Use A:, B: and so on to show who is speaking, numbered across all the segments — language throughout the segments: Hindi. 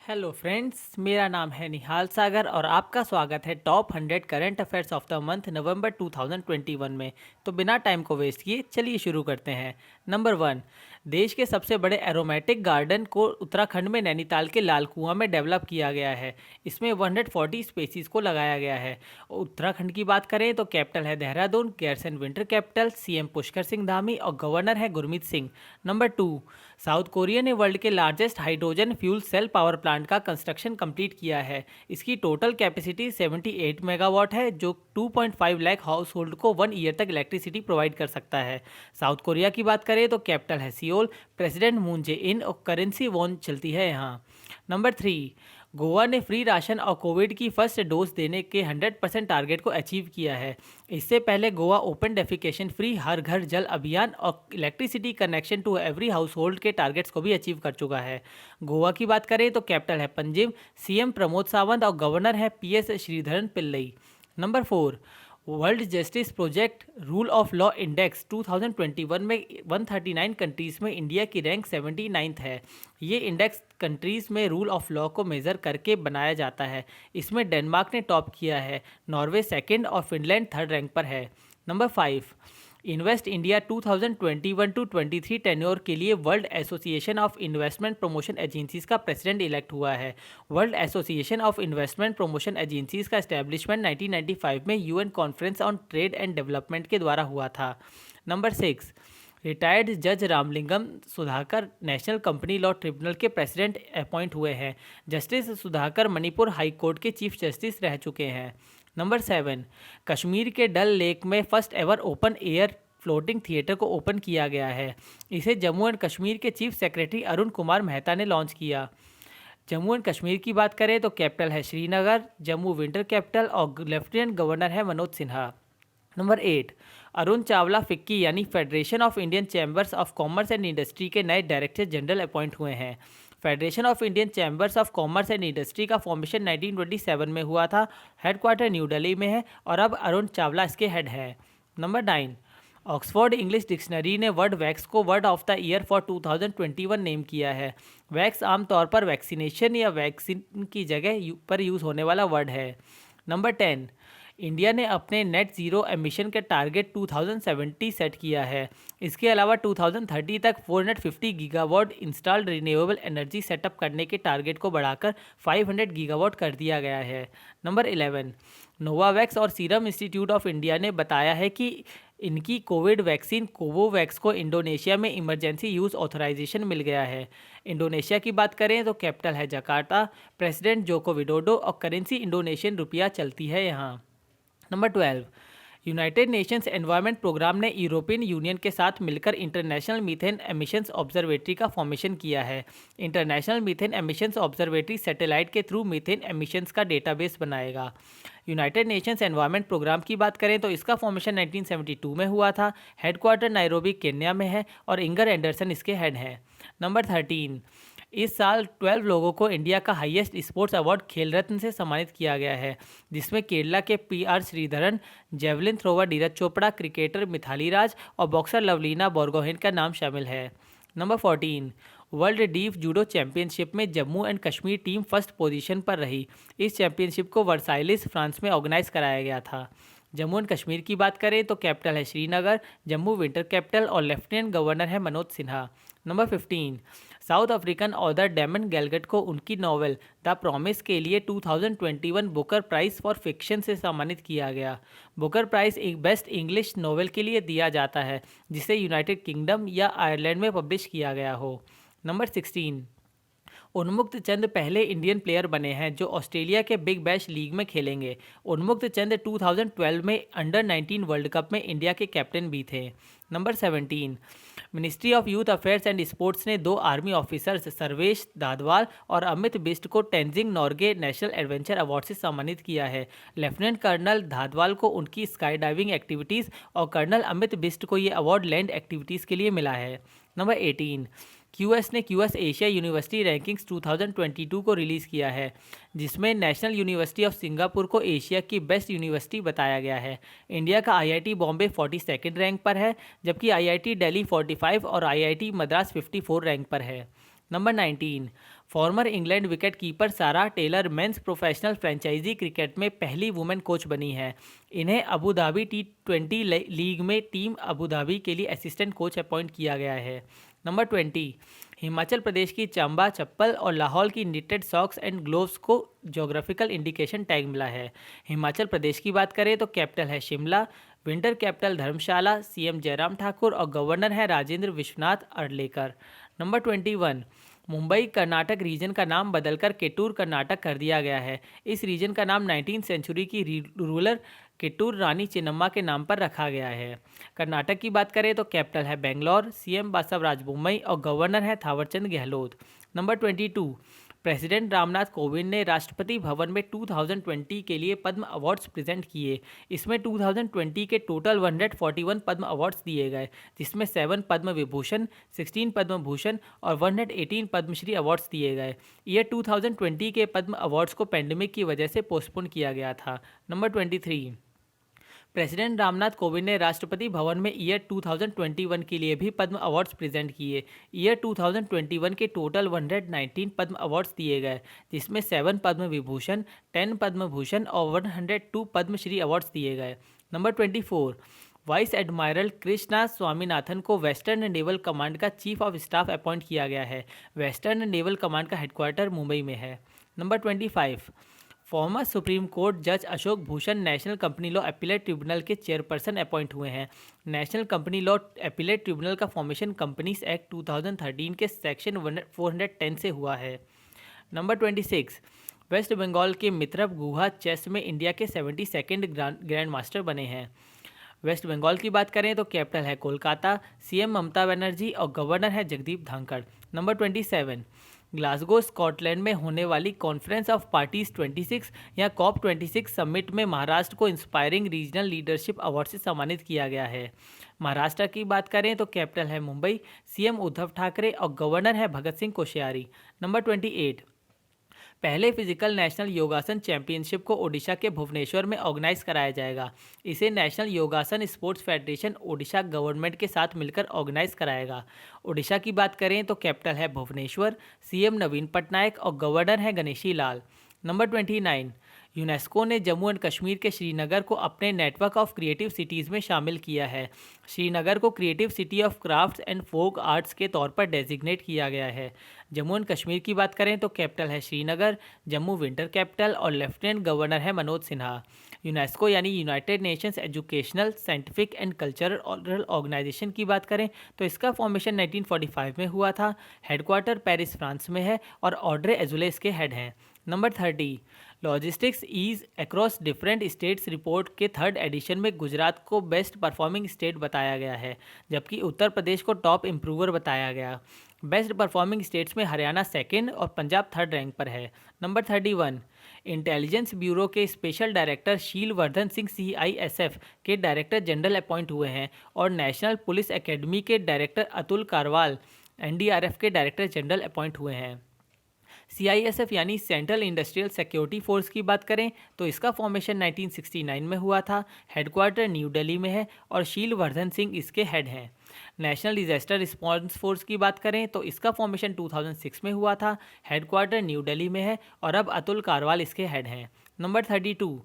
A: हेलो फ्रेंड्स, मेरा नाम है निहाल सागर और आपका स्वागत है top 100 current affairs of the month November 2021 में। तो बिना टाइम को वेस्ट किए चलिए शुरू करते हैं। नंबर 1, देश के सबसे बड़े एरोमेटिक गार्डन को उत्तराखंड में नैनीताल के लाल कुआं में डेवलप किया गया है। इसमें 140 स्पेसीज को लगाया गया है। उत्तराखंड की बात करें तो कैपिटल है Dehradun, Gairsain winter capital, CM Pushkar Singh Dhami और गवर्नर है Gurmeet Singh. Number 2, South Korea ने वर्ल्ड के largest hydrogen fuel cell power plant का कंस्ट्रक्शन कंप्लीट किया है। इसकी टोटल कैपेसिटी 78 मेगावाट है, जो 2.5 लाख हाउस होल्ड को 1 ईयर तक इलेक्ट्रिसिटी प्रोवाइड कर सकता है। साउथ कोरिया की बात करें तो कैपिटल है सियोल, प्रेसिडेंट मून जे इन और करेंसी वॉन चलती है यहाँ। नंबर 3, गोवा ने फ्री राशन और कोविड की फर्स्ट डोज देने के 100% टारगेट को अचीव किया है। इससे पहले गोवा ओपन डेफिकेशन फ्री, हर घर जल अभियान और electricity connection to every household के टारगेट्स को भी अचीव कर चुका है। गोवा की बात करें तो कैपिटल है पंजिम, सीएम प्रमोद सावंत और गवर्नर है PS Sreedharan Pillai. Number 4, world justice project rule of law index 2021 में 139 कंट्रीज़ में इंडिया की रैंक 79th है। ये इंडेक्स कंट्रीज़ में रूल ऑफ लॉ को मेज़र करके बनाया जाता है। इसमें डेनमार्क ने टॉप किया है, नॉर्वे सेकंड और फिनलैंड थर्ड रैंक पर है। Number 5, invest India 2021 to 23 tenure के लिए world association of investment promotion agencies का प्रेसिडेंट इलेक्ट हुआ है। World association of investment promotion agencies का एस्टेब्लिशमेंट 1995 में UN conference on trade and development के द्वारा हुआ था। नंबर 6, रिटायर्ड जज Ramalingam Sudhakar national company law tribunal के प्रेसिडेंट अपॉइंट हुए हैं। Justice Sudhakar Manipur high court के चीफ जस्टिस रह चुके हैं। नंबर 7, कश्मीर के डल लेक में first ever open air floating theatre को ओपन किया गया है। इसे जम्मू एंड कश्मीर के चीफ सेक्रेटरी अरुण कुमार मेहता ने लॉन्च किया। जम्मू एंड कश्मीर की बात करें तो कैपिटल है श्रीनगर, जम्मू विंटर कैपिटल और लेफ्टिनेंट गवर्नर है मनोज सिन्हा। नंबर 8, अरुण चावला फिक्की यानी federation of Indian chambers of commerce and industry के नए डायरेक्टर जनरल अपॉइंट हुए हैं। Federation of Indian chambers of commerce and industry का फॉर्मेशन 1927 में हुआ था। हेडक्वार्टर न्यू दिल्ली में है और अब अरुण चावला इसके हेड है। नंबर 9, ऑक्सफोर्ड इंग्लिश डिक्शनरी ने वर्ड वैक्स को word of the year for 2021 name किया है। वैक्स आमतौर पर वैक्सीनेशन या वैक्सीन की जगह पर यूज़ होने वाला वर्ड है। नंबर 10, इंडिया ने अपने नेट ज़ीरो एमिशन के टारगेट 2070 सेट किया है। इसके अलावा 2030 तक 450 gigawatt installed renewable energy setup करने के टारगेट को बढ़ाकर 500 गीगावाट कर दिया गया है। नंबर 11, नोवावैक्स और सीरम इंस्टीट्यूट ऑफ इंडिया ने बताया है कि इनकी कोविड वैक्सीन कोवोवैक्स को इंडोनेशिया में इमरजेंसी यूज़ ऑथराइजेशन मिल गया है। इंडोनेशिया की बात करें तो कैपिटल है जकार्ता, प्रेसिडेंट जोको विडोडो और करेंसी इंडोनेशियन रुपया चलती है यहाँ। Number 12, United Nations environment programme ने यूरोपियन यूनियन के साथ मिलकर इंटरनेशनल मीथेन एमिशंस ऑब्जर्वेटरी का फॉर्मेशन किया है। International methane emissions observatory satellite के थ्रू मीथेन एमिशंस का डेटाबेस बनाएगा। यूनाइटेड नेशंस एनवायरनमेंट प्रोग्राम की बात करें तो इसका फॉर्मेशन 1972 में हुआ था। हेडक्वार्टर नायरोबी केन्या में है और इंगर एंडरसन इसके हेड हैं। नंबर 13, इस साल 12 लोगों को इंडिया का हाईएस्ट स्पोर्ट्स अवार्ड खेल रत्न से सम्मानित किया गया है, जिसमें केरला के PR Sreedharan, javelin thrower Neeraj Chopra, cricketer Mithali Raj और बॉक्सर लवलीना बोरगोहेन का नाम शामिल है। Number 14, world deaf judo championship में Jammu and Kashmir team first position पर रही। इस चैंपियनशिप को वर्साइलिस फ्रांस में ऑर्गेनाइज कराया गया था। जम्मू एंड कश्मीर की बात करें तो कैपिटल है श्रीनगर, जम्मू विंटर कैपिटल और लेफ्टिनेंट गवर्नर है Manoj Sinha. Number 15, South African author Damon Galgut को उनकी नॉवेल द प्रॉमिस के लिए 2021 बुकर प्राइज़ फॉर फिक्शन से सम्मानित किया गया। बुकर प्राइज़ एक बेस्ट इंग्लिश नॉवेल के लिए दिया जाता है जिसे यूनाइटेड किंगडम या आयरलैंड में पब्लिश किया गया हो। नंबर 16, उन्मुक्त चंद पहले इंडियन प्लेयर बने हैं जो ऑस्ट्रेलिया के बिग बैश लीग में खेलेंगे। उन्मुक्त चंद 2012 में अंडर 19 वर्ल्ड कप में इंडिया के कैप्टन भी थे। Number 17, ministry of youth affairs and sports ने 2 आर्मी ऑफिसर्स सर्वेश दादवाल और अमित बिस्ट को Tenzing Norgay national adventure award से सम्मानित किया है। लेफ्टिनेंट कर्नल दादवाल को उनकी स्काई डाइविंग एक्टिविटीज़ और कर्नल अमित बिस्ट को ये अवार्ड लैंड एक्टिविटीज़ के लिए मिला है। नंबर 18, क्यूएस ने क्यूएस एशिया यूनिवर्सिटी रैंकिंग्स 2022 को रिलीज़ किया है, जिसमें नेशनल यूनिवर्सिटी ऑफ सिंगापुर को एशिया की बेस्ट यूनिवर्सिटी बताया गया है। इंडिया का आईआईटी बॉम्बे 42nd रैंक पर है, जबकि आईआईटी दिल्ली 45 और आईआईटी मद्रास 54 रैंक पर है। Number 19, former England wicket keeper Sarah Taylor men's professional franchise cricket में पहली वुमेन कोच बनी है। इन्हें अबू धाबी T20 लीग में टीम अबू धाबी के लिए असिस्टेंट कोच अपॉइंट किया गया है। नंबर 20, हिमाचल प्रदेश की चंबा चप्पल और लाहौल की निटेड सॉक्स एंड ग्लोव्स को ज्योग्राफिकल इंडिकेशन टैग मिला है। हिमाचल प्रदेश की बात करें तो कैपिटल है शिमला, विंटर कैपिटल धर्मशाला, सीएम जयराम ठाकुर और गवर्नर है राजेंद्र विश्वनाथ अर्लेकर। नंबर 21, मुंबई कर्नाटक रीजन का नाम बदलकर किट्टूर कर्नाटक कर दिया गया है। इस रीजन का नाम 19वीं सेंचुरी की रूलर किट्टूर रानी चिन्नम्मा के नाम पर रखा गया है। कर्नाटक की बात करें तो कैपिटल है बेंगलोर, सीएम बासवराज बोम्मई और गवर्नर है थावरचंद गहलोत। नंबर 22, प्रेसिडेंट रामनाथ कोविंद ने राष्ट्रपति भवन में 2020 के लिए पद्म अवार्ड्स प्रेजेंट किए। इसमें 2020 के टोटल 141 पद्म अवार्ड्स दिए गए, जिसमें 7 पद्म विभूषण, 16 पद्म भूषण और 118 पद्मश्री अवार्ड्स दिए गए। ईयर 2020 के पद्म अवार्ड्स को पेंडेमिक की वजह से पोस्टपोन किया गया था। नंबर 23, प्रेसिडेंट रामनाथ कोविंद ने राष्ट्रपति भवन में ईयर 2021 के लिए भी पद्म अवार्ड्स प्रेजेंट किए। ईयर 2021 के टोटल 119 पद्म अवार्ड्स दिए गए, जिसमें 7 पद्म विभूषण, 10 पद्म भूषण और 102 पद्मश्री अवार्ड्स दिए गए। Number 24, vice admiral Krishna Swaminathan को वेस्टर्न नेवल कमांड का चीफ ऑफ स्टाफ अपॉइंट किया गया है। वेस्टर्न नेवल कमांड का हेडक्वार्टर मुंबई में है। नंबर 25, फॉर्मर सुप्रीम कोर्ट जज Ashok Bhushan national company law appellate tribunal के चेयरपर्सन अपॉइंट हुए हैं। National company law appellate tribunal का फॉर्मेशन कंपनीज एक्ट 2013 के सेक्शन 410 से हुआ है। नंबर 26, वेस्ट बंगाल के मित्रप गुहा चेस में इंडिया के 72nd ग्रैंड मास्टर बने हैं। वेस्ट बंगाल की बात करें तो कैपिटल है कोलकाता, सीएम ममता बनर्जी और गवर्नर है Jagdeep Dhankhar. Number 27, Glasgow Scotland में होने वाली कॉन्फ्रेंस ऑफ पार्टीज 26 या कॉप 26 समिट में महाराष्ट्र को इंस्पायरिंग रीजनल लीडरशिप अवार्ड से सम्मानित किया गया है। महाराष्ट्र की बात करें तो कैपिटल है मुंबई, सीएम उद्धव ठाकरे और गवर्नर है भगत सिंह कोश्यारी। नंबर 28, पहले फिजिकल नेशनल योगासन चैंपियनशिप को ओडिशा के भुवनेश्वर में ऑर्गेनाइज कराया जाएगा। इसे नेशनल योगासन स्पोर्ट्स फेडरेशन ओडिशा गवर्नमेंट के साथ मिलकर ऑर्गेनाइज कराएगा। ओडिशा की बात करें तो कैपिटल है भुवनेश्वर, सीएम नवीन पटनायक और गवर्नर है गणेशी लाल। नंबर 29, यूनेस्को ने जम्मू एंड कश्मीर के श्रीनगर को अपने नेटवर्क ऑफ क्रिएटिव सिटीज़ में शामिल किया है। श्रीनगर को creative city of crafts and folk arts के तौर पर डेजिग्नेट किया गया है। जम्मू एंड कश्मीर की बात करें तो कैपिटल है श्रीनगर, जम्मू विंटर कैपिटल और लेफ्टिनेंट गवर्नर है मनोज सिन्हा। यूनेस्को यानी United Nations educational, scientific and cultural organisation की बात करें तो इसका फॉर्मेशन 1945 में हुआ था। हेडक्वार्टर पेरिस फ्रांस में है और ऑड्रे एजुले इसके हेड हैं। Number 30, logistics ease across different states report के 3rd एडिशन में गुजरात को बेस्ट परफॉर्मिंग स्टेट बताया गया है, जबकि उत्तर प्रदेश को टॉप इम्प्रूवर बताया गया। बेस्ट परफॉर्मिंग स्टेट्स में हरियाणा 2nd और पंजाब 3rd रैंक पर है। नंबर 31, इंटेलिजेंस ब्यूरो के स्पेशल डायरेक्टर शील वर्धन सिंह CISF के डायरेक्टर जनरल अपॉइंट हुए हैं और नेशनल पुलिस एकेडमी के डायरेक्टर अतुल कारवाल NDRF के डायरेक्टर जनरल अपॉइंट हुए हैं। CISF यानी सेंट्रल इंडस्ट्रियल सिक्योरिटी फोर्स की बात करें तो इसका फॉर्मेशन 1969 में हुआ था। हेडक्वार्टर न्यू दिल्ली में है और शील वर्धन सिंह इसके हेड हैं। नेशनल डिजास्टर रिस्पांस फोर्स की बात करें तो इसका फॉर्मेशन 2006 में हुआ था। हेडक्वार्टर न्यू दिल्ली में है और अब अतुल कारवाल इसके हेड हैं। नंबर 32,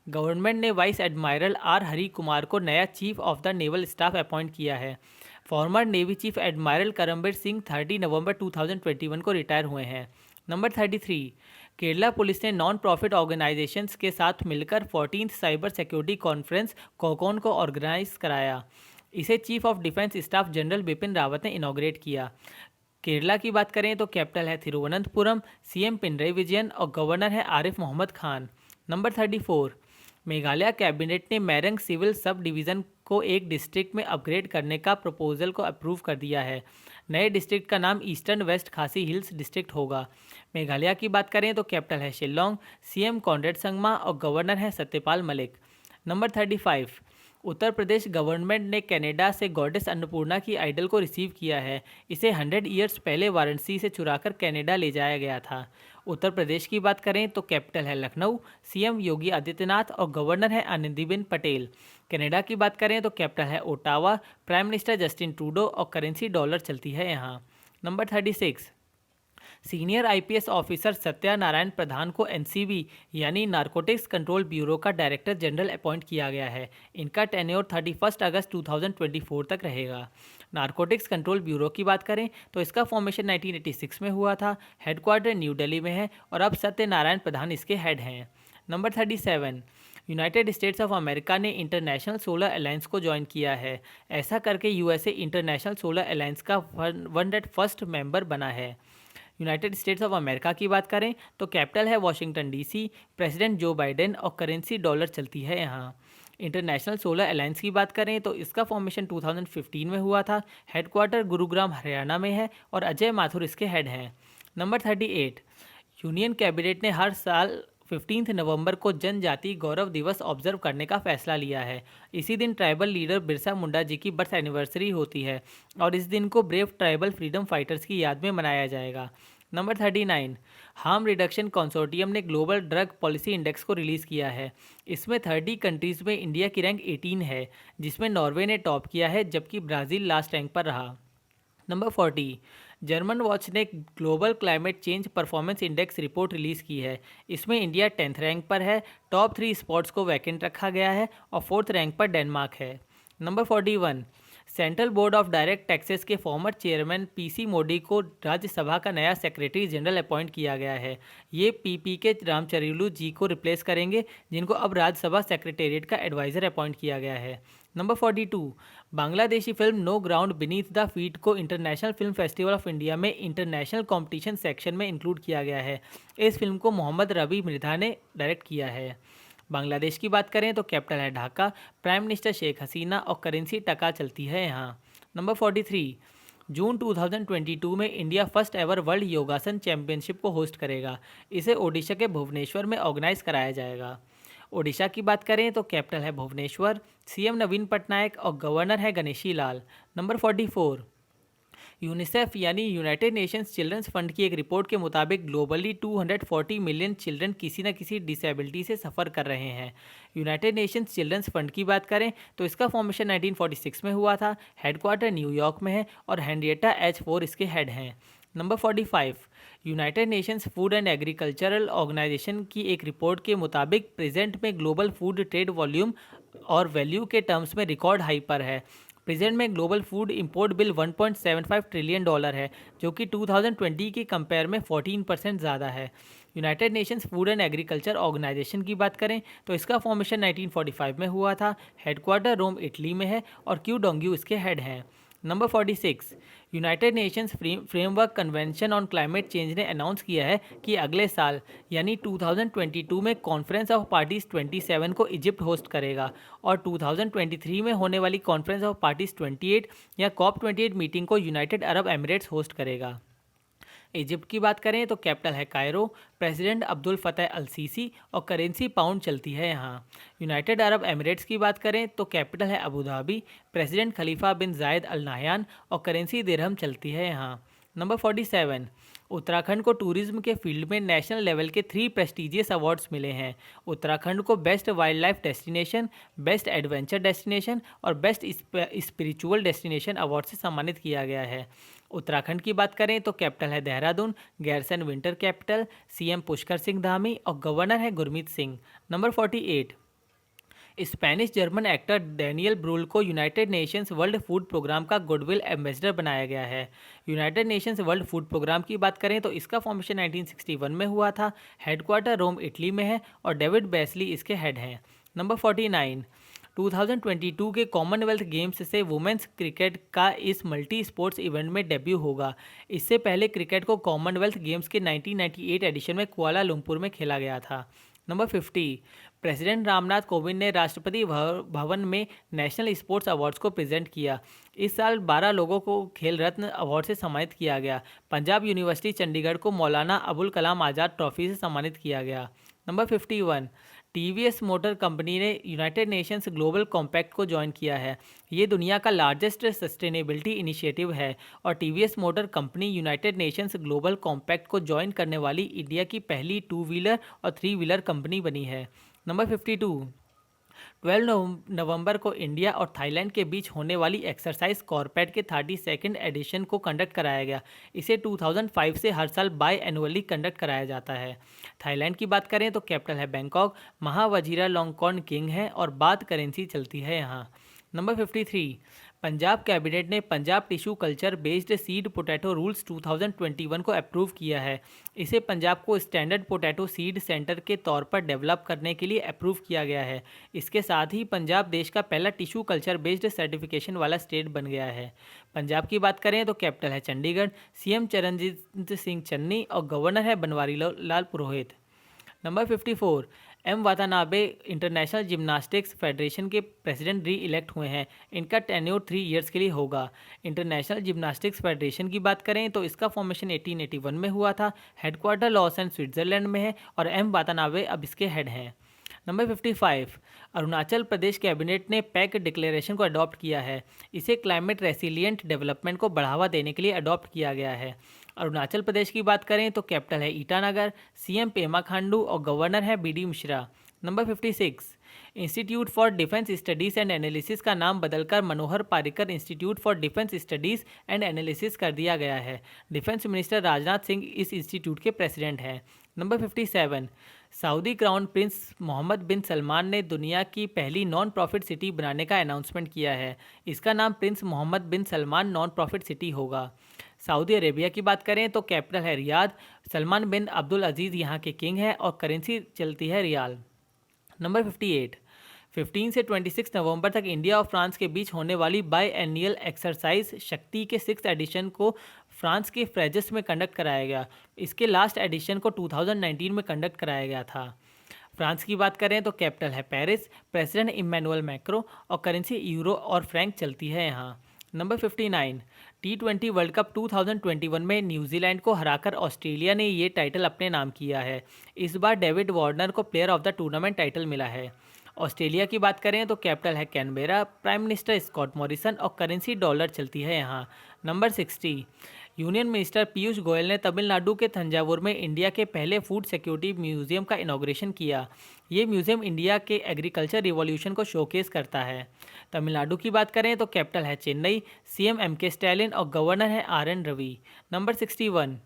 A: गवर्नमेंट ने vice admiral R Hari Kumar को नया chief of the naval staff appoint किया है। Former navy chief admiral Karambir Singh 30 नवंबर 2021 को रिटायर हुए हैं। नंबर 33, केरला पुलिस ने नॉन प्रॉफिट ऑर्गेनाइजेशंस के साथ मिलकर 14th साइबर सिक्योरिटी कॉन्फ्रेंस कोकॉन को ऑर्गेनाइज कराया। इसे chief of defence staff general Bipin Rawat ने इनॉग्रेट किया। केरला की बात करें तो कैपिटल है तिरुवनंतपुरम, सीएम पिनरई विजयन और गवर्नर है आरिफ मोहम्मद खान। नंबर 34, मेघालय कैबिनेट ने मैरंग सिविल सब डिवीज़न को एक डिस्ट्रिक्ट में अपग्रेड करने का प्रपोजल को अप्रूव कर दिया है। नए डिस्ट्रिक्ट का नाम ईस्टर्न वेस्ट खासी हिल्स डिस्ट्रिक्ट होगा। मेघालय की बात करें तो कैपिटल है शिल्लोंग, सीएम कॉनरेड संगमा और गवर्नर है सत्यपाल मलिक। नंबर 35, उत्तर प्रदेश गवर्नमेंट ने कनाडा से गॉडेस अन्नपूर्णा की आइडल को रिसीव किया है। इसे 100 ईयर्स पहले वाराणसी से चुराकर कनाडा ले जाया गया था। उत्तर प्रदेश की बात करें तो कैपिटल है लखनऊ, सीएम योगी आदित्यनाथ और गवर्नर है आनंदीबेन पटेल। कनाडा की बात करें तो कैपिटल है Ottawa, prime minister Justin Trudeau और करेंसी डॉलर चलती है यहाँ। Number 36, senior IPS officer Satyanarayan Pradhan को एनसीबी यानी नारकोटिक्स कंट्रोल ब्यूरो का डायरेक्टर जनरल अपॉइंट किया गया है। इनका टेन्योर 31 अगस्त 2024 तक रहेगा। नारकोटिक्स कंट्रोल ब्यूरो की बात करें तो इसका फॉर्मेशन 1986 में हुआ था। हेडक्वार्टर न्यू दिल्ली में है और अब सत्यनारायण प्रधान इसके हेड हैं। Number 37, United states of America ने इंटरनेशनल सोलर अलायंस को ज्वाइन किया है। ऐसा करके यूएसए इंटरनेशनल सोलर अलायंस का 101st मेंबर बना है। यूनाइटेड स्टेट्स ऑफ अमेरिका की बात करें तो कैपिटल है Washington DC, president Joe Biden और करेंसी डॉलर चलती है यहाँ। इंटरनेशनल सोलर अलायंस की बात करें तो इसका फॉर्मेशन 2015 में हुआ था। हेडक्वार्टर गुरुग्राम हरियाणा में है और अजय माथुर इसके हेड हैं। नंबर 38, यूनियन कैबिनेट ने हर साल 15 नवंबर को जनजाति गौरव दिवस ऑब्जर्व करने का फैसला लिया है। इसी दिन ट्राइबल लीडर बिरसा मुंडा जी की बर्थ एनिवर्सरी होती है और इस दिन को ब्रेव ट्राइबल फ्रीडम फाइटर्स की याद में मनाया जाएगा। नंबर 39, हार्म रिडक्शन कंसोर्टियम ने ग्लोबल ड्रग पॉलिसी इंडेक्स को रिलीज़ किया है। इसमें 30 कंट्रीज़ में इंडिया की रैंक 18 है, जिसमें नॉर्वे ने टॉप किया है जबकि ब्राज़ील लास्ट रैंक पर रहा। नंबर 40, जर्मन वॉच ने global climate change performance index report release की है। इसमें इंडिया 10th रैंक पर है, टॉप 3 स्पॉट्स को वैकेंट रखा गया है और 4th रैंक पर डेनमार्क है। Number 41, central board of direct taxes के फॉर्मर चेयरमैन पीसी मोदी को राज्यसभा का नया सेक्रेटरी जनरल अपॉइंट किया गया है। ये पीपी के रामचरिलू जी को रिप्लेस करेंगे, जिनको अब राज्यसभा सेक्रेटेरिएट का एडवाइज़र अपॉइंट किया गया है। Number 42, Bangladeshi film No Ground Beneath the Feet को International Film Festival of India में इंटरनेशनल कंपटीशन सेक्शन में इंक्लूड किया गया है। इस फिल्म को मोहम्मद रबी मृधा ने डायरेक्ट किया है। बांग्लादेश की बात करें तो कैपिटल है ढाका, प्राइम मिनिस्टर शेख हसीना और करेंसी टका चलती है यहाँ। नंबर 43, जून 2022 में इंडिया फर्स्ट एवर वर्ल्ड योगासन चैंपियनशिप को होस्ट करेगा। इसे ओडिशा के भुवनेश्वर में ऑर्गेनाइज कराया जाएगा। ओडिशा की बात करें तो कैपिटल है भुवनेश्वर, सीएम नवीन पटनायक और गवर्नर है गणेशी लाल। नंबर 44, यूनिसेफ यानी यूनाइटेड नेशंस चिल्ड्रंस फंड की एक रिपोर्ट के मुताबिक ग्लोबली 240 मिलियन चिल्ड्रन किसी न किसी डिसेबिलिटी से सफ़र कर रहे हैं। यूनाइटेड नेशंस चिल्ड्रंस फंड की बात करें तो इसका फॉर्मेशन 1946 में हुआ था। हेडक्वार्टर न्यूयॉर्क में है और हेनरिएटा H4 इसके हेड हैं। Number 45, United Nations food and agricultural organisation की एक रिपोर्ट के मुताबिक प्रेजेंट में ग्लोबल फूड ट्रेड वॉल्यूम और वैल्यू के टर्म्स में रिकॉर्ड हाई पर है। प्रेजेंट में global food import bill 1.75 trillion dollar है, जो कि 2020 के कंपेयर में 14% ज़्यादा है। United Nations food and agriculture organisation की बात करें तो इसका फॉर्मेशन 1945 में हुआ था। हेडक्वार्टर रोम इटली में है और क्यू डोंग्यू इसके हेड हैं। Number 46, United Nations framework convention on climate change ने अनाउंस किया है कि अगले साल यानी 2022 में कॉन्फ्रेंस ऑफ पार्टीज 27 को इजिप्ट होस्ट करेगा और 2023 में होने वाली कॉन्फ्रेंस ऑफ पार्टीज 28 या COP28 मीटिंग को यूनाइटेड अरब एमिरेट्स होस्ट करेगा। इजिप्ट की बात करें तो कैपिटल है कायरो, प्रेसिडेंट अब्दुल फतेह अल सीसी और करेंसी पाउंड चलती है यहाँ। यूनाइटेड अरब एमिरेट्स की बात करें तो कैपिटल है अबू धाबी, प्रेसिडेंट खलीफा बिन जायद अल नाहयान और करेंसी दिरहम चलती है यहाँ। नंबर 47, उत्तराखंड को टूरिज्म के फील्ड में नेशनल लेवल के 3 प्रेस्टिजियस अवार्ड्स मिले हैं। उत्तराखंड को best wild life destination, best adventure destination और बेस्ट स्पिरिचुअल डेस्टिनेशन अवार्ड से सम्मानित किया गया है। उत्तराखंड की बात करें तो कैपिटल है Dehradun, Gairsain winter capital, CM Pushkar Singh Dhami और गवर्नर है Gurmeet Singh. Number 48, Spanish German actor Daniel Bruhl को United Nations World Food Programme का गुडविल एम्बेसडर बनाया गया है। United Nations World Food Programme की बात करें तो इसका फॉर्मेशन 1961 में हुआ था। हेडक्वार्टर रोम इटली में है और डेविड बेस्ली इसके हेड हैं। नंबर 49, 2022 के कॉमनवेल्थ गेम्स से वुमेन्स क्रिकेट का इस मल्टी स्पोर्ट्स इवेंट में डेब्यू होगा। इससे पहले क्रिकेट को कॉमनवेल्थ गेम्स के 1998 एडिशन में कुआलालंपुर में खेला गया था। नंबर 50, प्रेसिडेंट रामनाथ कोविंद ने राष्ट्रपति भवन में नेशनल स्पोर्ट्स अवार्ड्स को प्रेजेंट किया। इस साल 12 लोगों को खेल रत्न अवार्ड से सम्मानित किया गया। पंजाब यूनिवर्सिटी चंडीगढ़ को मौलाना अबुल कलाम आज़ाद ट्रॉफी से सम्मानित किया गया। नंबर 51, टीवीएस मोटर कंपनी ने यूनाइटेड नेशंस ग्लोबल कॉम्पैक्ट को ज्वाइन किया है। ये दुनिया का लार्जेस्ट सस्टेनेबिलिटी इनिशिएटिव है और TVS motor company United Nations global compact को ज्वाइन करने वाली इंडिया की पहली 2 व्हीलर और 3 व्हीलर कंपनी बनी है। नंबर 52, 12 नवंबर को इंडिया और थाईलैंड के बीच होने वाली एक्सरसाइज कॉर्पेट के 32nd एडिशन को कंडक्ट कराया गया। इसे 2005 से हर साल बाई एनुअली कंडक्ट कराया जाता है। थाईलैंड की बात करें तो कैपिटल है बैंकॉक, महावजीरा लॉन्गकॉर्न किंग है और बाथ करेंसी चलती है यहाँ। नंबर 53, पंजाब कैबिनेट ने Punjab tissue culture based seed potato rules 2021 को अप्रूव किया है। इसे पंजाब को स्टैंडर्ड पोटैटो सीड सेंटर के तौर पर डेवलप करने के लिए अप्रूव किया गया है। इसके साथ ही पंजाब देश का पहला टिश्यू कल्चर बेस्ड सर्टिफिकेशन वाला स्टेट बन गया है। पंजाब की बात करें तो कैपिटल है चंडीगढ़, सीएम चरणजीत सिंह चन्नी और गवर्नर है Banwari Lal Purohit. Number 54, M Watanabe International Gymnastics Federation के प्रेसिडेंट री इलेक्ट हुए हैं। इनका टेन्योर 3 ईयर्स के लिए होगा। इंटरनेशनल जिम्नास्टिक्स फेडरेशन की बात करें तो इसका फॉर्मेशन 1881 में हुआ था। हेडक्वार्टर लॉस एंड स्विट्जरलैंड में है और एम वातानाबे अब इसके हेड हैं। नंबर 55, अरुणाचल प्रदेश कैबिनेट ने पैक डिक्लेरेशन को अडॉप्ट किया है। इसे क्लाइमेट रेसिलिएंट डेवलपमेंट को बढ़ावा देने के लिए अडॉप्ट किया गया है। अरुणाचल प्रदेश की बात करें तो कैपिटल है ईटानगर, सीएम पेमा खांडू और गवर्नर है BD Mishra. Number 56, Institute for Defence Studies and Analysis का नाम बदलकर Manohar Parrikar Institute for Defence Studies and Analysis कर दिया गया है। डिफेंस मिनिस्टर राजनाथ सिंह इस इंस्टीट्यूट के प्रेसिडेंट हैं। Number 57, Saudi crown prince Mohammed bin Salman ने दुनिया की पहली नॉन प्रॉफिट सिटी बनाने का अनाउंसमेंट किया है। इसका नाम Prince Mohammed bin Salman non profit city होगा। सऊदी अरेबिया की बात करें तो कैपिटल है रियाद, सलमान बिन अब्दुल अजीज़ यहाँ के किंग हैं और करेंसी चलती है रियाल। नंबर 58, 15 से 26 नवंबर तक इंडिया और फ्रांस के बीच होने वाली बाई एनुअल एक्सरसाइज शक्ति के 6th एडिशन को फ्रांस के फ्रेजस में कंडक्ट कराया गया। इसके लास्ट एडिशन को 2019 में कंडक्ट कराया गया था। फ्रांस की बात करें तो कैपिटल है पेरिस, प्रेसिडेंट इमैनुअल मैक्रो और करेंसी यूरो और फ्रैंक चलती है यहाँ। नंबर 59, T20 वर्ल्ड कप 2021 में न्यूजीलैंड को हराकर ऑस्ट्रेलिया ने ये टाइटल अपने नाम किया है। इस बार डेविड वार्नर को player of the tournament title मिला है। ऑस्ट्रेलिया की बात करें तो कैपिटल है Canberra, prime minister Scott Morrison और करेंसी डॉलर चलती है यहाँ। Number 60, union minister Piyush Goyal ने तमिलनाडु के तंजावुर में इंडिया के पहले फूड सिक्योरिटी म्यूजियम का इनॉग्रेशन किया। ये म्यूजियम इंडिया के एग्रीकल्चर रिवॉल्यूशन को शोकेस करता है। तमिलनाडु की बात करें तो कैपिटल है चेन्नई, सीएम एमके स्टैलिन और गवर्नर है आरएन रवि। नंबर 61,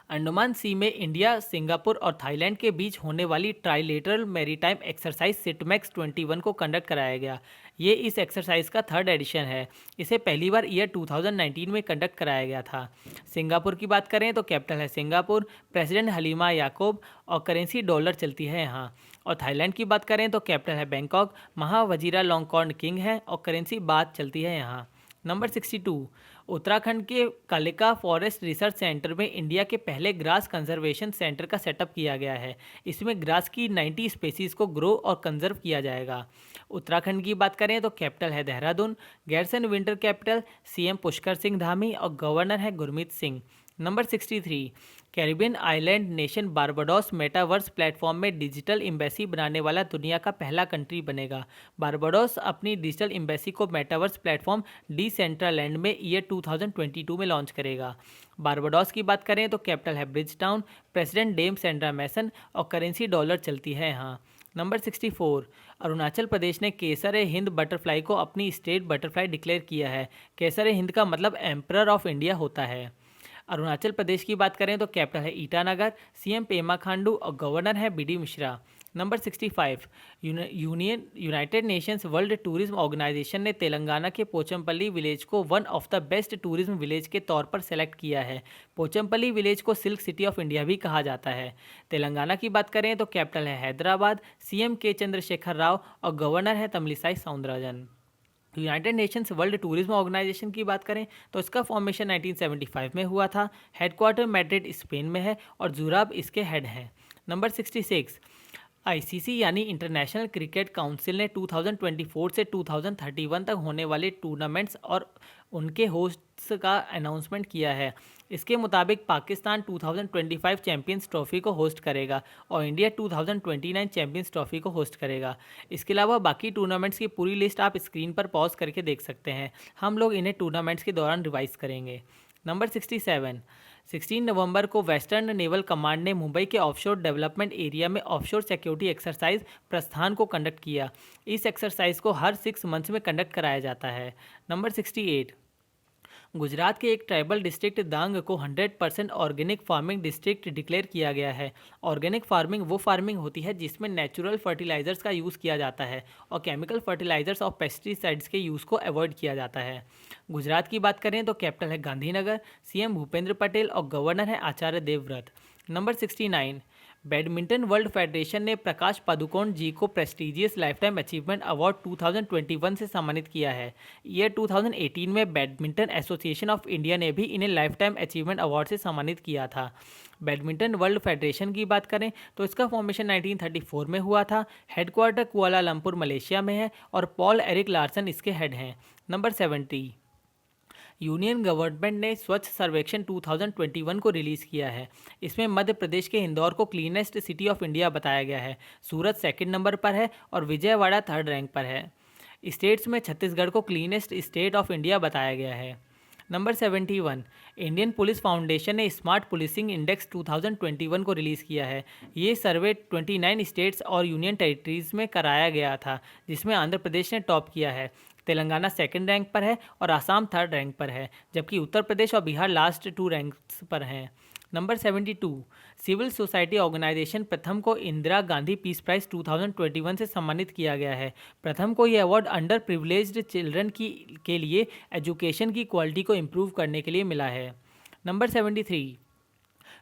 A: अंडमान सी में इंडिया, सिंगापुर और थाईलैंड के बीच होने वाली ट्राइलेटरल मैरीटाइम एक्सरसाइज सिटमैक्स 21 को कंडक्ट कराया गया। ये इस एक्सरसाइज का 3rd एडिशन है। इसे पहली बार ईयर 2019 में कंडक्ट कराया गया था। सिंगापुर की बात करें तो कैपिटल है सिंगापुर, प्रेसिडेंट हलीमा याकूब और करेंसी डॉलर चलती है यहाँ। और थाईलैंड की बात करें तो कैपिटल है बैंकॉक, महावजीरा लॉन्गकॉर्न किंग है और करेंसी बात चलती है यहाँ। नंबर 62, उत्तराखंड के कालिका फॉरेस्ट रिसर्च सेंटर में इंडिया के पहले ग्रास कंजर्वेशन सेंटर का सेटअप किया गया है। इसमें ग्रास की 90 स्पेसीज को ग्रो और कंजर्व किया जाएगा। उत्तराखंड की बात करें तो कैपिटल है Dehradun, Gairsain winter capital, CM Pushkar Singh Dhami और गवर्नर है Gurmeet Singh. Number 63, Caribbean island nation Barbados metaverse platform में डिजिटल एम्बेसी बनाने वाला दुनिया का पहला कंट्री बनेगा। बारबाडोस अपनी डिजिटल एम्बेसी को मेटावर्स प्लेटफॉर्म डिसेंट्रालैंड में ईयर 2022 में लॉन्च करेगा। बारबाडोस की बात करें तो कैपिटल है Bridgetown, president Dame Sandra Mason और करेंसी डॉलर चलती है यहाँ। नंबर 64, अरुणाचल प्रदेश ने केसर हिंद बटरफ्लाई को अपनी स्टेट बटरफ्लाई डिक्लेयर किया है। केसर हिंद का मतलब एम्परर ऑफ इंडिया होता है। अरुणाचल प्रदेश की बात करें तो कैपिटल है ईटानगर, सीएम पेमा खांडू और गवर्नर है BD Mishra. Number 65, United Nations world tourism organisation ने तेलंगाना के पोचमपल्ली विलेज को one of the best tourism village के तौर पर सेलेक्ट किया है। पोचमपल्ली विलेज को सिल्क सिटी ऑफ इंडिया भी कहा जाता है। तेलंगाना की बात करें तो कैपिटल है हैदराबाद, सीएम के चंद्रशेखर राव और गवर्नर है Tamilisai Soundararajan. United Nations world tourism organisation की बात करें तो इसका फॉर्मेशन 1975 में हुआ था। हेडक्वार्टर मैड्रिड स्पेन में है और जुराब इसके हेड हैं। नंबर 66, आईसीसी यानी इंटरनेशनल क्रिकेट काउंसिल ने 2024 से 2031 तक होने वाले टूर्नामेंट्स और उनके होस्ट्स का अनाउंसमेंट किया है। इसके मुताबिक पाकिस्तान 2025 चैंपियंस ट्रॉफी को होस्ट करेगा और इंडिया 2029 चैंपियंस ट्रॉफी को होस्ट करेगा। इसके अलावा बाकी टूर्नामेंट्स की पूरी लिस्ट आप स्क्रीन पर पॉज करके देख सकते हैं। हम लोग इन्हें टूर्नामेंट्स के दौरान रिवाइज करेंगे। नंबर 67, 16 नवंबर को वेस्टर्न नेवल कमांड ने मुंबई के ऑफशोर डेवलपमेंट एरिया में ऑफशोर सिक्योरिटी एक्सरसाइज प्रस्थान को कंडक्ट किया। इस एक्सरसाइज को हर 6 मंथ्स में कंडक्ट कराया जाता है। नंबर 68, गुजरात के एक ट्राइबल डिस्ट्रिक्ट दांग को 100% ऑर्गेनिक फार्मिंग डिस्ट्रिक्ट डिक्लेयर किया गया है। ऑर्गेनिक फार्मिंग वो फार्मिंग होती है जिसमें नेचुरल फर्टिलाइजर्स का यूज़ किया जाता है और केमिकल फर्टिलाइजर्स और पेस्टिसाइड्स के यूज़ को अवॉइड किया जाता है। गुजरात की बात करें तो कैपिटल है गांधीनगर, सीएम भूपेंद्र पटेल और गवर्नर है Acharya Devvrat. Number 69, badminton World Federation ने प्रकाश पादुकोण जी को प्रेस्टिजियस लाइफटाइम अचीवमेंट अवार्ड 2021 से सम्मानित किया है। ईयर 2018 में बैडमिंटन एसोसिएशन ऑफ इंडिया ने भी इन्हें लाइफटाइम अचीवमेंट अवार्ड से सम्मानित किया था। बैडमिंटन वर्ल्ड फेडरेशन की बात करें तो इसका फॉर्मेशन 1934 में हुआ था। हेडक्वार्टर कुआलालंपुर मलेशिया में है और पॉल एरिक लार्सन इसके हेड हैं। नंबर 70, यूनियन गवर्नमेंट ने स्वच्छ सर्वेक्षण 2021 को रिलीज़ किया है। इसमें मध्य प्रदेश के इंदौर को क्लीनेस्ट सिटी ऑफ इंडिया बताया गया है। सूरत सेकंड नंबर पर है और विजयवाड़ा थर्ड रैंक पर है। स्टेट्स में छत्तीसगढ़ को क्लीनेस्ट स्टेट ऑफ इंडिया बताया गया है। नंबर 71, इंडियन पुलिस फाउंडेशन ने स्मार्ट पुलिसिंग इंडेक्स 2021 को रिलीज़ किया है। ये सर्वे 29 स्टेट्स और यूनियन टेरिटरीज़ में कराया गया था, जिसमें आंध्र प्रदेश ने टॉप किया है। तेलंगाना सेकंड रैंक पर है और आसाम थर्ड रैंक पर है, जबकि उत्तर प्रदेश और बिहार लास्ट 2 रैंक्स पर हैं। नंबर 72, सिविल सोसाइटी ऑर्गेनाइजेशन प्रथम को इंदिरा गांधी पीस प्राइज़ 2021 से सम्मानित किया गया है। प्रथम को यह अवार्ड अंडर प्रिविलेज्ड चिल्ड्रन के लिए एजुकेशन की क्वालिटी को इम्प्रूव करने के लिए मिला है। नंबर 73,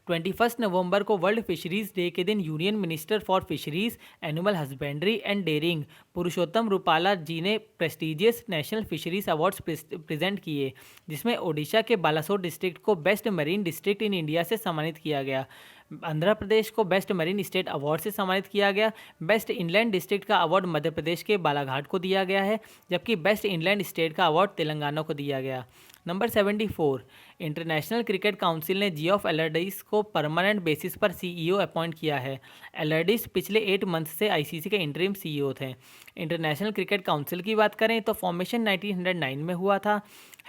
A: 21 नवंबर को वर्ल्ड फिशरीज डे के दिन union minister for fisheries, animal husbandry and dairying Purushottam Rupala ji ने prestigious national fisheries awards present किए, जिसमें ओडिशा के बालासोर डिस्ट्रिक्ट को best marine district in India से सम्मानित किया गया। आंध्र प्रदेश को बेस्ट मरीन स्टेट अवार्ड से सम्मानित किया गया। बेस्ट इंलैंड डिस्ट्रिक्ट का अवार्ड मध्य प्रदेश के बालाघाट को दिया गया है, जबकि बेस्ट इंलैंड स्टेट का अवार्ड तेलंगाना को दिया गया। नंबर 74, इंटरनेशनल क्रिकेट काउंसिल ने जियोफ एलर्डिस को परमानेंट बेसिस पर सीईओ अपॉइंट किया है। एलर्डिस पिछले 8 मंथ से आईसीसी के इंटरिम सीईओ थे। इंटरनेशनल क्रिकेट काउंसिल की बात करें तो फॉर्मेशन 1909 में हुआ था।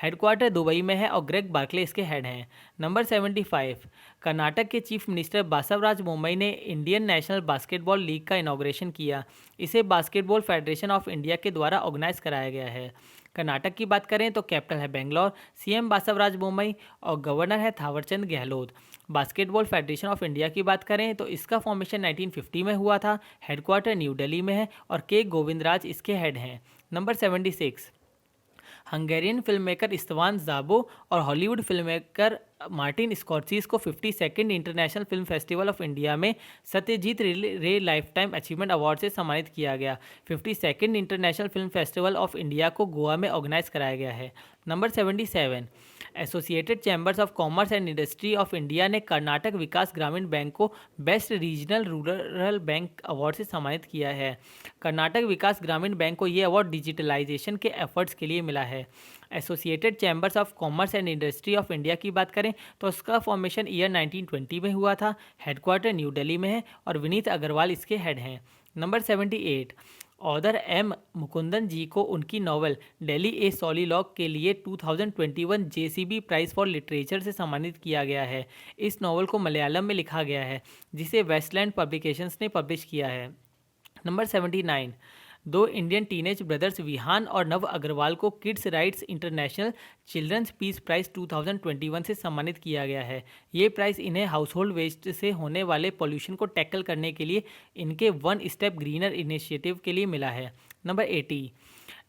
A: हेडक्वार्टर दुबई में है और ग्रेग बार्कले इसके हेड हैं। नंबर 75, कर्नाटक के चीफ मिनिस्टर बासवराज बोम्मई ने इंडियन नेशनल बास्केटबॉल लीग का इनॉग्रेशन किया। इसे बास्केटबॉल फेडरेशन ऑफ इंडिया के द्वारा ऑर्गेनाइज कराया गया है। कर्नाटक की बात करें तो कैपिटल है बेंगलोर, सीएम बासवराज बोम्मई और गवर्नर है Thawarchand Gehlot. Basketball federation of India की बात करें तो इसका फॉर्मेशन 1950 में हुआ था। हेडक्वार्टर न्यू दिल्ली में है और के गोविंदराज इसके हेड हैं। Number 76, Hungarian film maker Istvan Szabo और Hollywood film maker Martin Scorsese को 52nd International Film Festival of India में सत्यजीत रे लाइफटाइम अचीवमेंट अवार्ड से सम्मानित किया गया। 52nd International Film Festival of India को गोवा में ऑर्गेनाइज कराया गया है। Number 77, associated chambers of commerce and industry of India ने कर्नाटक विकास ग्रामीण बैंक को best regional rural bank award से सम्मानित किया है। कर्नाटक विकास ग्रामीण बैंक को ये अवार्ड डिजिटलाइजेशन के एफर्ट्स के लिए मिला है। Associated chambers of commerce and industry of India की बात करें तो उसका फॉर्मेशन ईयर 1920 में हुआ था। हेडक्वार्टर न्यू दिल्ली में है और विनीत अग्रवाल इसके हेड हैं। नंबर 78, ऑथर एम मुकुंदन जी को उनकी नॉवल डेली ए सॉलीलॉग के लिए 2021 जेसीबी प्राइज़ फॉर लिटरेचर से सम्मानित किया गया है। इस नॉवल को मलयालम में लिखा गया है, जिसे वेस्टलैंड पब्लिकेशंस ने पब्लिश किया है। Number 79, 2 Indian teenage brothers Vihaan और नव अग्रवाल को kids rights international children's peace prize 2021 से सम्मानित किया गया है। ये प्राइज़ इन्हें हाउस होल्ड वेस्ट से होने वाले पोल्यूशन को टैकल करने के लिए इनके वन स्टेप ग्रीनर इनिशिएटिव के लिए मिला है। नंबर 80,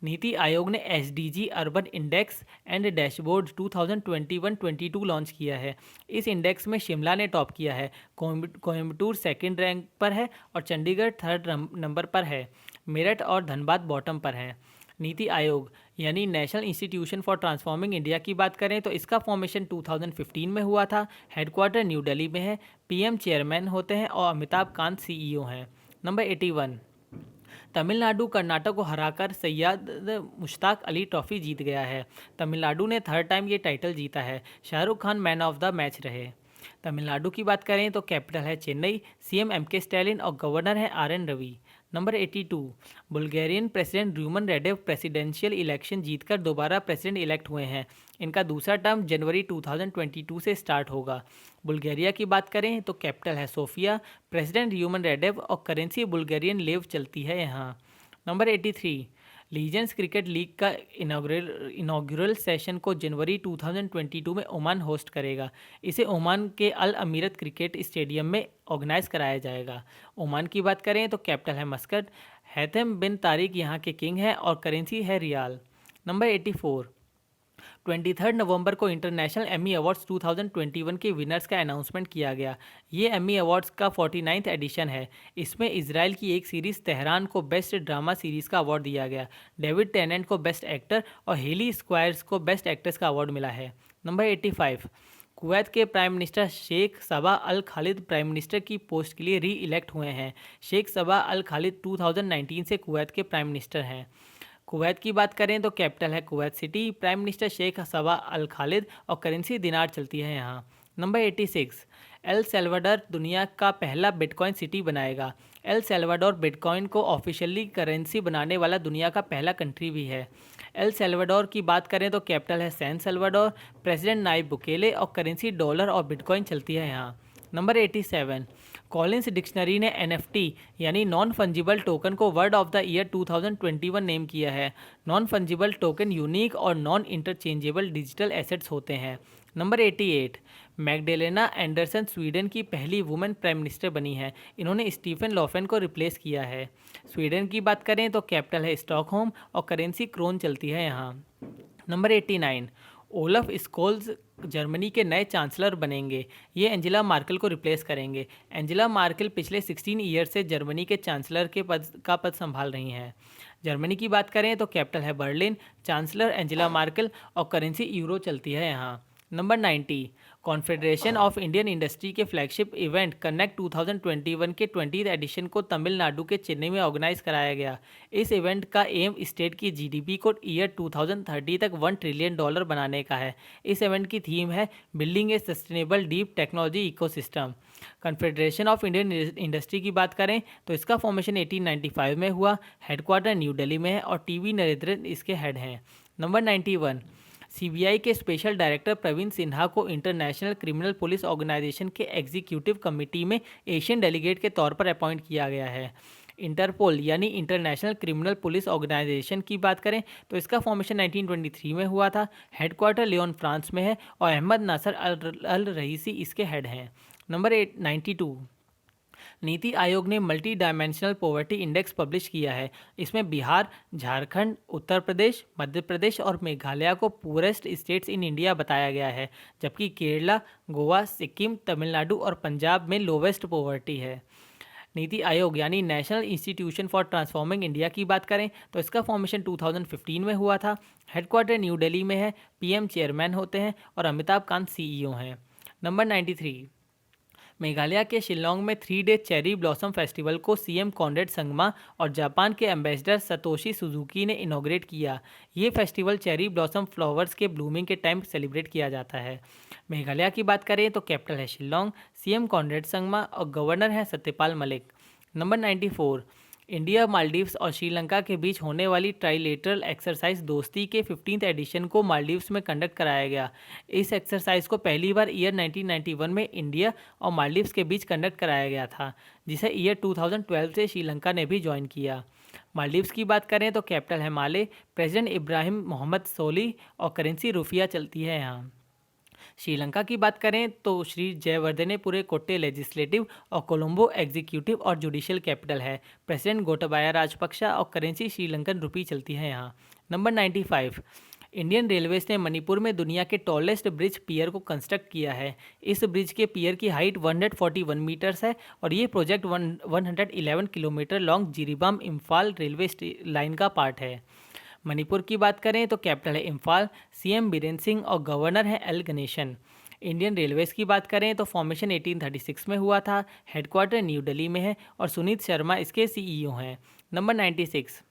A: नीति आयोग ने SDG urban index and dashboard 2021-22 launch किया है। इस इंडेक्स में शिमला ने टॉप किया है, कोयम्बटूर सेकंड रैंक पर है और चंडीगढ़ थर्ड नंबर पर है। मेरठ और धनबाद बॉटम पर हैं। नीति आयोग यानी national institution for transforming India की बात करें तो इसका फॉर्मेशन 2015 में हुआ था। हेडक्वार्टर न्यू दिल्ली में है। पीएम चेयरमैन होते हैं और अमिताभ कांत सीईओ हैं। नंबर 81, तमिलनाडु कर्नाटक को हराकर सैयद मुश्ताक अली ट्रॉफी जीत गया है। तमिलनाडु ने थर्ड टाइम ये टाइटल जीता है। Shahrukh Khan man of the match रहे। तमिलनाडु की बात करें तो कैपिटल है चेन्नई, सीएम एमके स्टैलिन और गवर्नर है RN Ravi. Number 82, Bulgarian president Rumen Radev presidential election जीतकर दोबारा प्रेसिडेंट इलेक्ट हुए हैं। इनका दूसरा टर्म जनवरी 2022 से स्टार्ट होगा। बुल्गारिया की बात करें तो कैपिटल है सोफिया, प्रेसिडेंट ह्यूमन रेडेव और करेंसी बुल्गारियन लेव चलती है यहाँ। नंबर 83, लीजेंड्स क्रिकेट लीग का इनॉग्रल सेशन को जनवरी 2022 में ओमान होस्ट करेगा। इसे ओमान के अल अमीरत क्रिकेट स्टेडियम में ऑर्गेनाइज कराया जाएगा। ओमान की बात करें तो कैपिटल है मस्कट, हैथम बिन तारिक यहाँ के किंग हैं और करेंसी है रियाल। नंबर 84, 23 नवंबर को इंटरनेशनल एमी अवार्ड्स 2021 के विनर्स का अनाउंसमेंट किया गया। ये एमी अवार्ड्स का 49th एडिशन है। इसमें इजराइल की एक सीरीज़ तेहरान को बेस्ट ड्रामा सीरीज़ का अवार्ड दिया गया। डेविड टेनेंट को बेस्ट एक्टर और हेली स्क्वायर्स को बेस्ट एक्ट्रेस का अवार्ड मिला है। नंबर 85, कुवैत के prime minister Sheikh Sabah Al Khalid prime minister की पोस्ट के लिए री इलेक्ट हुए हैं। शेख सबा अल खालिद 2019 से कुवैत के प्राइम मिनिस्टर हैं। कुवैत की बात करें तो कैपिटल है Kuwait City, prime minister Sheikh Sabah Al Khalid और करेंसी दिनार चलती है यहाँ। नंबर 86, एल सल्वाडोर दुनिया का पहला बिटकॉइन सिटी बनाएगा। एल सल्वाडोर बिटकॉइन को ऑफिशियली करेंसी बनाने वाला दुनिया का पहला कंट्री भी है। एल सल्वाडोर की बात करें तो कैपिटल है सैन सल्वाडोर, प्रेसिडेंट नाइब बुकेले और करेंसी डॉलर और बिटकॉइन चलती है यहाँ। नंबर 87, कॉलिंस डिक्शनरी ने NFT यानी नॉन फंजिबल टोकन को word of the year 2021 name किया है। नॉन फंजिबल टोकन यूनिक और नॉन इंटरचेंजेबल डिजिटल एसेट्स होते हैं। नंबर 88, मैगडेलेना एंडरसन स्वीडन की पहली वुमेन प्राइम मिनिस्टर बनी है। इन्होंने स्टीफन लॉफेन को रिप्लेस किया है। स्वीडन की बात करें तो कैपिटल है स्टॉकहोम और करेंसी क्रोन चलती है यहाँ। नंबर 89, ओलफ स्कोल्स जर्मनी के नए चांसलर बनेंगे। ये एंजेला मार्केल को रिप्लेस करेंगे। एंजेला मार्केल पिछले 16 ईयर से जर्मनी के चांसलर के पद संभाल रही हैं। जर्मनी की बात करें तो कैपिटल है बर्लिन, चांसलर एंजेला मार्केल और करेंसी यूरो चलती है यहाँ। Number 90, confederation of Indian industry के फ्लैगशिप इवेंट कनेक्ट 2021 के 20th एडिशन को तमिलनाडु के चेन्नई में ऑर्गेनाइज कराया गया। इस इवेंट का एम स्टेट की GDP को ईयर 2030 तक $1 ट्रिलियन बनाने का है। इस इवेंट की थीम है building A sustainable deep technology ecosystem. Confederation of Indian industry की बात करें तो इसका फॉर्मेशन 1895 में हुआ। हेडक्वार्टर न्यू दिल्ली में है और टीवी नरेंद्रन इसके हेड हैं। नंबर 91, CBI के स्पेशल डायरेक्टर प्रवीण सिन्हा को इंटरनेशनल क्रिमिनल पुलिस ऑर्गेनाइजेशन के एग्जीक्यूटिव कमेटी में एशियन डेलीगेट के तौर पर अपॉइंट किया गया है। इंटरपोल यानी इंटरनेशनल क्रिमिनल पुलिस ऑर्गेनाइजेशन की बात करें तो इसका फॉर्मेशन 1923 में हुआ था। हेडक्वार्टर लियोन फ्रांस में है और अहमद नासर अल रईसी इसके हेड हैं। नंबर 92, नीति आयोग ने multi dimensional poverty index publish किया है। इसमें बिहार, झारखंड, उत्तर प्रदेश, मध्य प्रदेश और मेघालय को पुअरेस्ट स्टेट्स इन इंडिया बताया गया है, जबकि केरला, गोवा, सिक्किम, तमिलनाडु और पंजाब में लोवेस्ट पॉवर्टी है। नीति आयोग यानी national institution for transforming India की बात करें तो इसका फॉर्मेशन 2015 में हुआ था। हेडक्वार्टर न्यू दिल्ली में है। PM चेयरमैन होते हैं और अमिताभ कांत CEO हैं। नंबर 93, मेघालय के शिलोंग में 3 डे चेरी ब्लॉसम फेस्टिवल को CM कॉनरेड संगमा और जापान के एम्बेसडर सतोशी सुजुकी ने इनॉग्रेट किया। ये फेस्टिवल चेरी ब्लॉसम फ्लावर्स के ब्लूमिंग के टाइम सेलिब्रेट किया जाता है। मेघालय की बात करें तो कैपिटल है शिलोंग, CM कॉनरेड संगमा और गवर्नर है सत्यपाल मलिक। नंबर 94, इंडिया, मालदीव्स और श्रीलंका के बीच होने वाली ट्राइलेटरल एक्सरसाइज दोस्ती के 15th एडिशन को मालदीव्स में कंडक्ट कराया गया। इस एक्सरसाइज को पहली बार ईयर 1991 में इंडिया और मालदीव्स के बीच कंडक्ट कराया गया था, जिसे ईयर 2012 से श्रीलंका ने भी ज्वाइन किया। मालदीव्स की बात करें तो कैपिटल है माले, प्रेसिडेंट इब्राहिम मोहम्मद सोली और करेंसी रुफिया चलती है यहाँ। श्रीलंका की बात करें तो श्री जयवर्धनेपुरे कोट्टे लेजिस्लेटिव और कोलंबो एग्जीक्यूटिव और जुडिशियल कैपिटल है। प्रेसिडेंट गोटाबाया राजपक्षा और करेंसी श्रीलंकन रुपी चलती है यहाँ। नंबर 95, इंडियन रेलवेज ने मणिपुर में दुनिया के टॉलेस्ट ब्रिज पियर को कंस्ट्रक्ट किया है। इस ब्रिज के पियर की हाइट 141 मीटर्स है और ये project 111 kilometre long Jiribam Imphal railway line का पार्ट है। मणिपुर की बात करें तो कैपिटल है इम्फाल, CM बीरेन सिंह और गवर्नर है L गणेशन। इंडियन रेलवेज की बात करें तो फॉर्मेशन 1836 में हुआ था। हेडक्वार्टर न्यू दिल्ली में है और सुनीत शर्मा इसके CEO हैं। नंबर 96,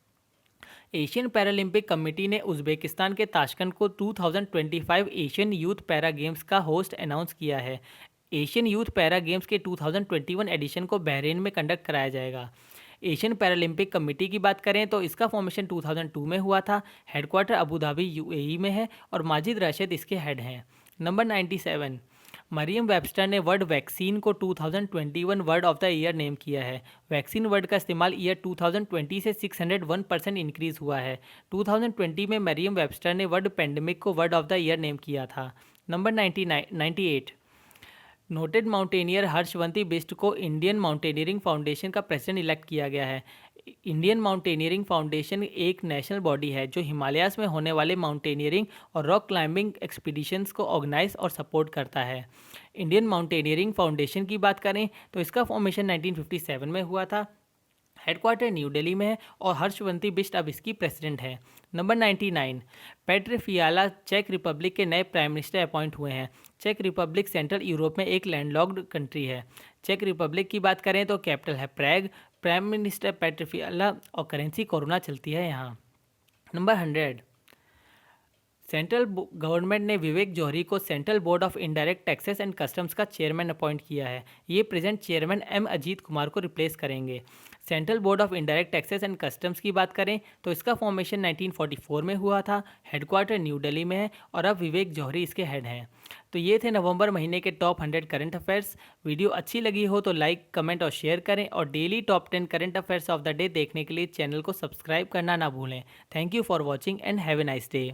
A: एशियन पैरालंपिक कमेटी ने उज़्बेकिस्तान के ताशकंद को 2025 एशियन यूथ पैरा गेम्स का होस्ट अनाउंस किया है। एशियन यूथ पैरा गेम्स के 2021 एडिशन को बहरीन में कंडक्ट कराया जाएगा। एशियन पैरालंपिक कमेटी की बात करें तो इसका फॉर्मेशन 2002 में हुआ था। हेडक्वार्टर अबू धाबी यूएई में है और माजिद राशिद इसके हेड हैं। नंबर 97, मरियम वेबस्टर ने वर्ड वैक्सीन को 2021 word of the year name किया है। वैक्सीन वर्ड का इस्तेमाल ईयर 2020 से 601% इंक्रीज़ हुआ है। 2020 में मरियम वेबस्टर ने वर्ड पेंडेमिक को word of the year name किया था। Number 98, noted mountaineer Harshwanti Bisht को इंडियन माउंटेनियरिंग फाउंडेशन का प्रेसिडेंट इलेक्ट किया गया है। इंडियन माउंटेनियरिंग फाउंडेशन एक नेशनल बॉडी है जो हिमालयाज़ में होने वाले माउंटेनियरिंग और रॉक क्लाइंबिंग एक्सपीडिशंस को ऑर्गेनाइज और सपोर्ट करता है। इंडियन माउंटेनियरिंग फाउंडेशन की बात करें तो इसका फॉर्मेशन 1957 में हुआ था। हेडक्वार्टर न्यू दिल्ली में है और हर्षवंती बिष्ट अब इसकी प्रेसिडेंट है। नंबर 99, पेट्र फियाला चेक रिपब्लिक के नए प्राइम मिनिस्टर अपॉइंट हुए हैं। चेक रिपब्लिक सेंट्रल यूरोप में एक लैंडलॉक्ड कंट्री है। चेक रिपब्लिक की बात करें तो कैपिटल है प्रैग, प्राइम मिनिस्टर पेट्र फियाला और करेंसी कोरोना चलती है यहाँ। नंबर 100, सेंट्रल गवर्नमेंट ने विवेक जौहरी को central board of indirect taxes and customs का चेयरमैन अपॉइंट किया है। ये present chairman M Ajit Kumar को रिप्लेस करेंगे। Central board of indirect taxes and customs की बात करें तो इसका फॉर्मेशन 1944 में हुआ था। हेडक्वार्टर न्यू दिल्ली में है और अब विवेक जौहरी इसके हेड हैं। तो ये थे नवंबर महीने के टॉप 100 करंट अफेयर्स। वीडियो अच्छी लगी हो तो लाइक, कमेंट और शेयर करें और daily top 10 current affairs of the day देखने के लिए चैनल को सब्सक्राइब करना ना भूलें। Thank you for watching and have a nice day.